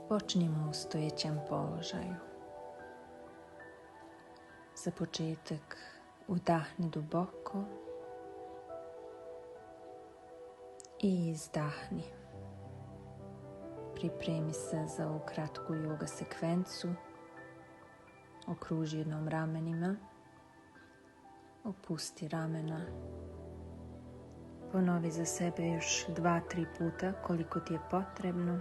Počnimo u stojećem položaju. Za početak udahni duboko i izdahni. Pripremi se za ovu kratku yoga sekvencu. Okruži jednom ramenima. Opusti ramena. Ponovi za sebe još 2-3 puta koliko ti je potrebno.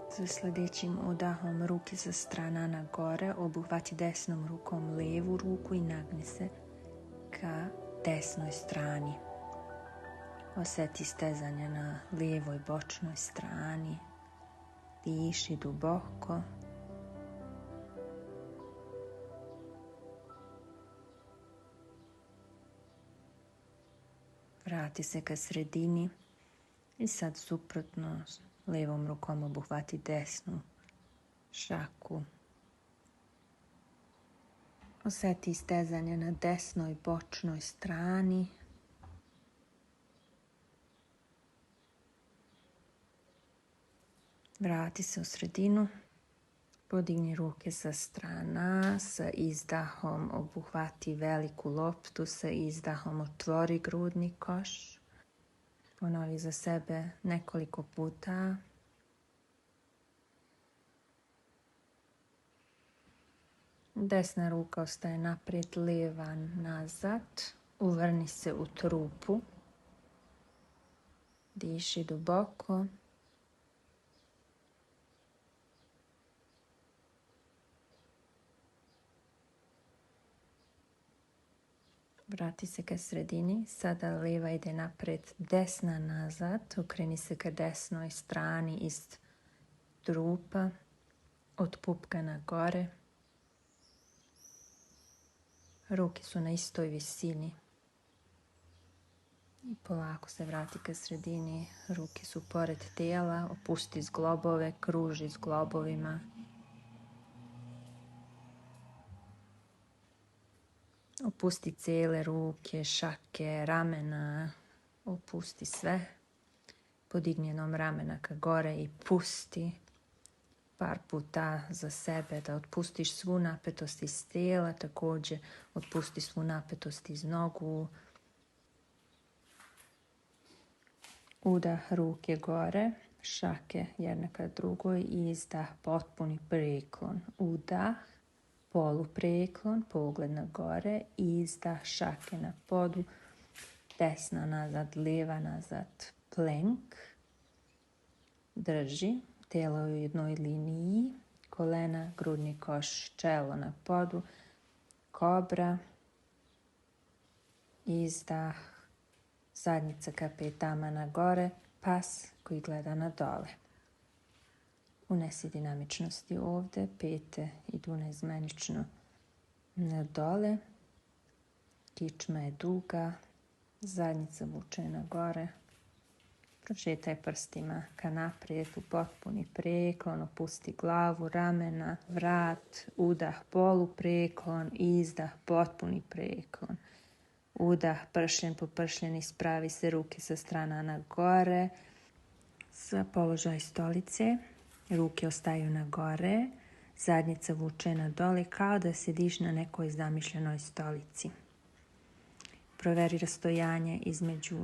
Sa sljedećim udahom ruke sa strana na gore, obuhvati desnom rukom lijevu ruku i nagni se ka desnoj strani. Osjeti stezanje na lijevoj bočnoj strani. Diši duboko. Vrati se ka sredini i sad suprotno lijevom rukom obuhvati desnu šaku. Osjeti stezanje na desnoj bočnoj strani. Vrati se u sredinu. Podigni ruke sa strana. Sa izdahom obuhvati veliku loptu. Sa izdahom otvori grudni koš. Ponovi za sebe nekoliko puta. Desna ruka ostaje naprijed, lijeva nazad. Uvrni se u trupu. Diši duboko. Vrati se ka sredini. Sada lijeva ide naprijed, desna nazad. Okreni se ka desnoj strani iz trupa. Od pupka na gore. Ruke su na istoj visini. I polako se vrati ka sredini. Ruke su pored tijela. Opusti zglobove, kruži zglobovima. Opusti cijele ruke, šake, ramena. Opusti sve. Podigni jednom ramena ka gore i pusti. Par puta za sebe da otpustiš svu napetost iz tijela. Također otpusti svu napetost iz nogu. Udah ruke gore, šake jedna ka drugoj i izdah potpuni preklon. Udah, polupreklon, pogled na gore, izdah šake na podu, desna nazad, lijeva nazad, plank. Drži, tijelo u jednoj liniji, kolena, grudni koš, čelo na podu, kobra, izdah, zadnjica ka petama na gore, pas koji gleda na dole. Unesi dinamičnosti ovdje, pete idu neizmenično na dole, kičma je duga, zadnjica vuče na gore. Prošetaj prstima ka naprijed u potpuni preklon, opusti glavu, ramena, vrat, udah, polupreklon, izdah, potpuni preklon. Udah, pršljen po pršljen, ispravi se ruke sa strana na gore. Za položaj stolice, ruke ostaju na gore, zadnjica vuče na dole kao da sediš na nekoj zamišljenoj stolici. Proveri rastojanje između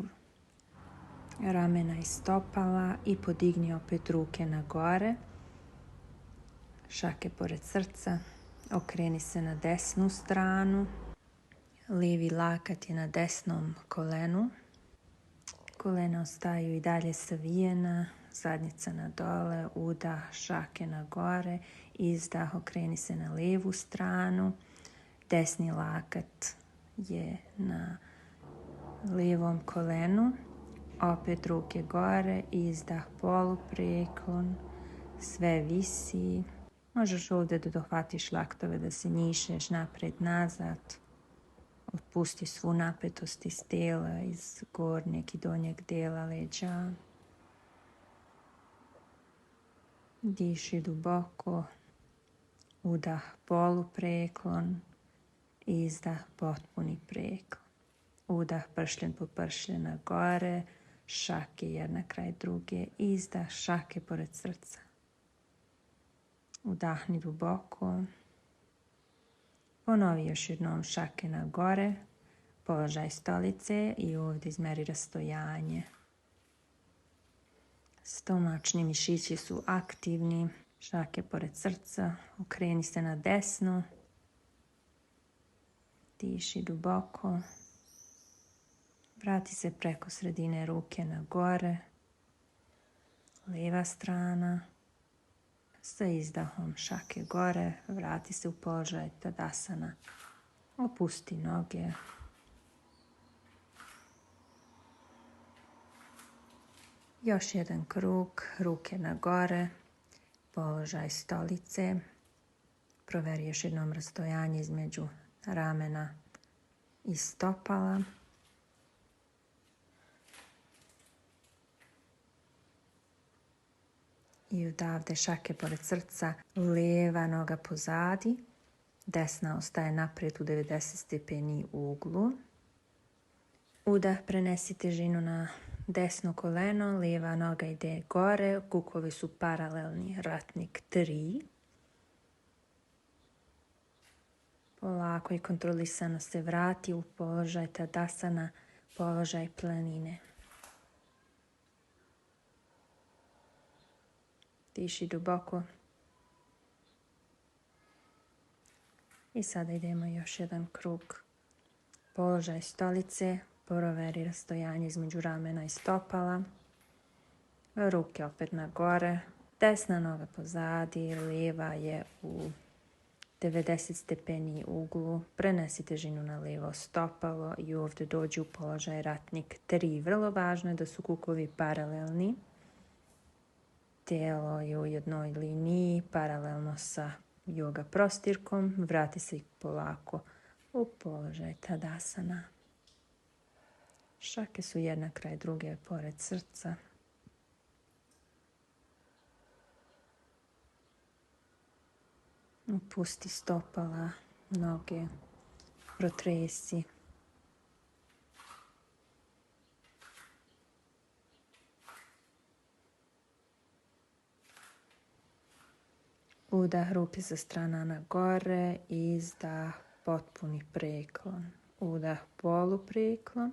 ramena i stopala i podigni opet ruke na gore. Šake pored srca. Okreni se na desnu stranu. Lijevi lakat je na desnom kolenu. Kolena ostaju i dalje savijena. Zadnjica na dole. Udah, šake na gore. Izdah, okreni se na lijevu stranu. Desni lakat je na lijevom kolenu. Opet ruke gore, izdah, polupreklon, sve visi. Možeš ovdje da dohvatiš laktove, da se njišeš napred, nazad. Otpusti svu napetost iz tijela, iz gornjeg i donjeg dijela leđa. Diši duboko, udah, polupreklon, Izdah potpuni preklon. Udah pršljen po pršljen na gore, šake jedna kraj druge. Izdah šake pored srca. Udahni duboko. Ponovi još jednom šake na gore. Položaj stolice i ovdje izmeri rastojanje. Stomačni mišići su aktivni. Šake pored srca. Okreni se na desno. Diši duboko. Vrati se preko sredine ruke na gore. Lijeva strana. Sa izdahom šake gore. Vrati se u položaj Tadasana. Opusti noge. Još jedan krug. Ruke na gore. Položaj stolice. Proveri još jednom rastojanje između ramena i stopala. I odavde šake pored srca, lijeva noga pozadi, desna ostaje naprijed u 90 stepeni uglu. Udah prenesi težinu na desno koleno, lijeva noga ide gore, kukovi su paralelni, ratnik 3. Polako i kontrolisano se vrati u položaj Tadasana, položaj planine. Diši duboko. I sada idemo još jedan krug. Položaj stolice, proveri rastojanje između ramena i stopala. Ruke opet na gore. Desna noga pozadi, lijeva je u 90 stepeni uglu. Prenesi težinu na lijevo stopalo i ovdje dođi u položaj ratnik 3. Vrlo važno je da su kukovi paralelni. Tijelo je u jednoj liniji, paralelno sa yoga prostirkom. Vrati se polako u položaj Tadasana. Šake su jedna kraj druge pored srca. Opusti stopala, noge, protresi. Udah ruke sa strana na gore, izdah potpuni preklon. Udah polupreklon,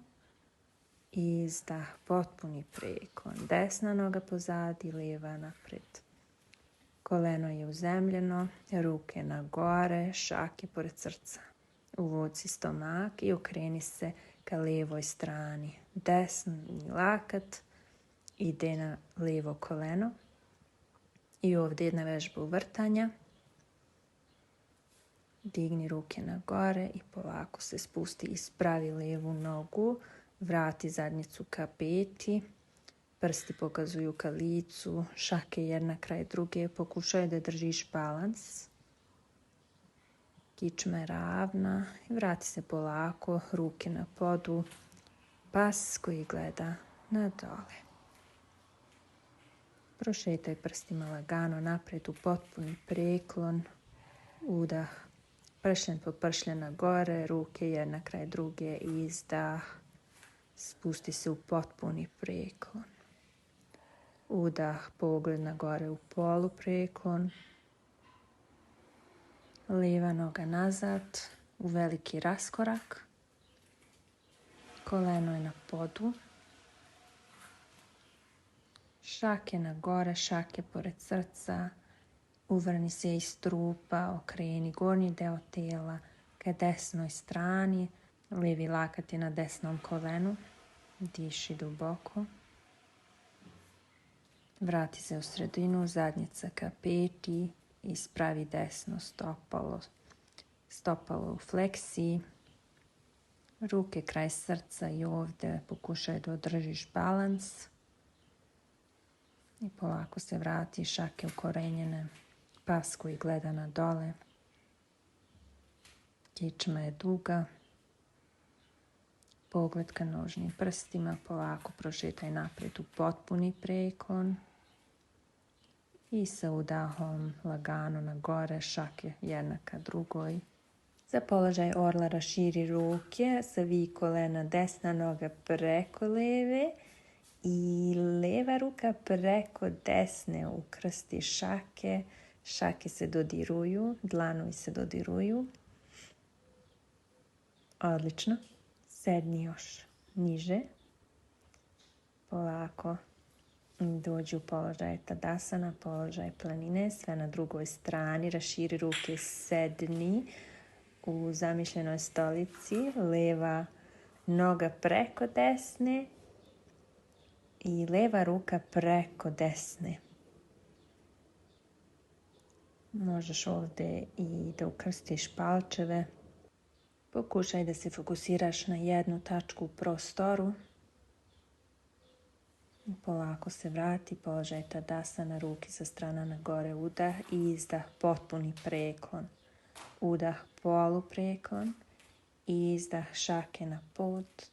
izdah potpuni preklon. Desna noga pozadi, lijeva naprijed. Koleno je uzemljeno, ruke na gore, šake pored srca. Uvuci stomak i okreni se ka lijevoj strani. Desni lakat ide na lijevo koleno. I ovdje jedna vežba uvrtanja. Digni ruke na gore i polako se spusti. Ispravi lijevu nogu. Vrati zadnjicu ka peti. Prsti pokazuju ka licu. Šake jedna kraj druge. Pokušaj da držiš balans. Kičma je ravna. I vrati se polako. Ruke na podu. Pas koji gleda na dole. Prošetaj prstima lagano naprijed u potpuni preklon. Udah. Pršljen po pršljen na gore. Ruke jedna kraj druge. Izdah. Spusti se u potpuni preklon. Udah. Pogled na gore u polupreklon. Lijeva noga nazad. U veliki raskorak. Koleno je na podu. Šake na gore, šake pored srca. Uvrni se iz trupa, okreni gornji deo tijela ka desnoj strani. Lijevi lakat je na desnom kolenu. Diši duboko. Vrati se u sredinu, zadnjica ka peti. Ispravi desno stopalo. Stopalo u fleksiji. Ruke kraj srca i ovdje pokušaj da održiš balans. I polako se vrati, šake ukorenjene, pas koji gleda na dole. Kičma je duga. Pogled ka nožnim prstima, polako prošetaj naprijed u potpuni preklon. I sa udahom lagano na gore, šake jedna ka drugoj. Za položaj orla raširi ruke, savi kolena, desna noga preko leve i leva ruka preko desne, ukrsti šake. Šake se dodiruju, dlanovi se dodiruju. Odlično. Sedni još niže. Polako dođi u položaj Tadasana, položaj planine, sve na drugoj strani. Raširi ruke, sedni u zamišljenoj stolici. Leva noga preko desne i leva ruka preko desne. Možeš ovdje i da ukrstiš palčeve. Pokušaj da se fokusiraš na jednu tačku u prostoru. Polako se vrati, položaj Tadasana, ruke sa strana na gore, udah i izdah, potpuni preklon. Udah, polupreklon, izdah, šake na pod,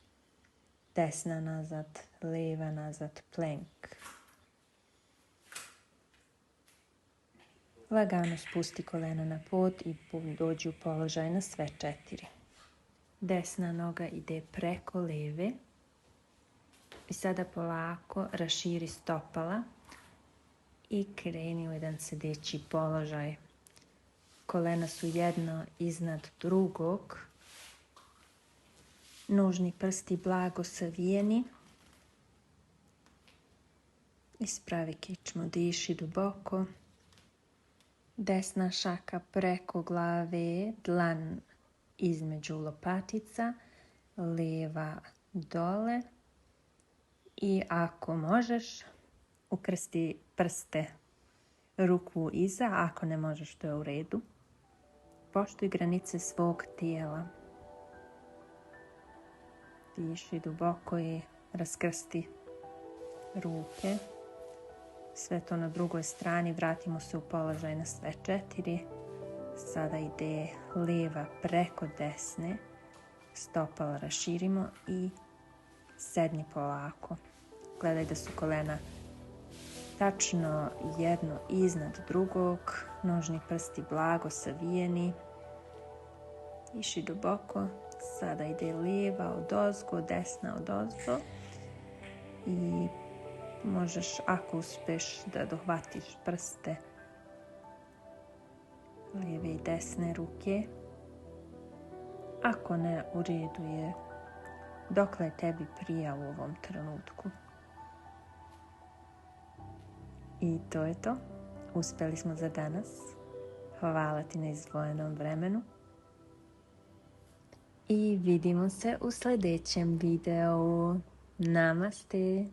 desna nazad, leva nazad, plank. Lagano spusti kolena na pod i dođi u položaj na sve 4. Desna noga ide preko leve. I sada polako raširi stopala i kreni u jedan sedeći položaj. Kolena su jedno iznad drugog. Nožni prsti blago savijeni. Ispravi kičmu, diši duboko. Desna šaka preko glave, dlan između lopatica, lijeva dole. I ako možeš, ukrsti prste ruku iza, ako ne možeš, to je u redu. Poštuj granice svog tijela. Diši duboko i raskrsti ruke. Sve to na drugoj strani, vratimo se u položaj na sve 4. Sada ide lijeva preko desne, stopala raširimo i sedni polako. Gledaj da su kolena tačno jedno iznad drugog, nožni prsti blago savijeni. Diši duboko, sada ide lijeva odozgo, desna odozgo i možeš, ako uspeš, da dohvatiš prste lijeve i desne ruke. Ako ne, u redu je. Dokle je tebi prija u ovom trenutku. I to je to. Uspjeli smo za danas. Hvala ti na izdvojenom vremenu. I vidimo se u sljedećem videu. Namaste.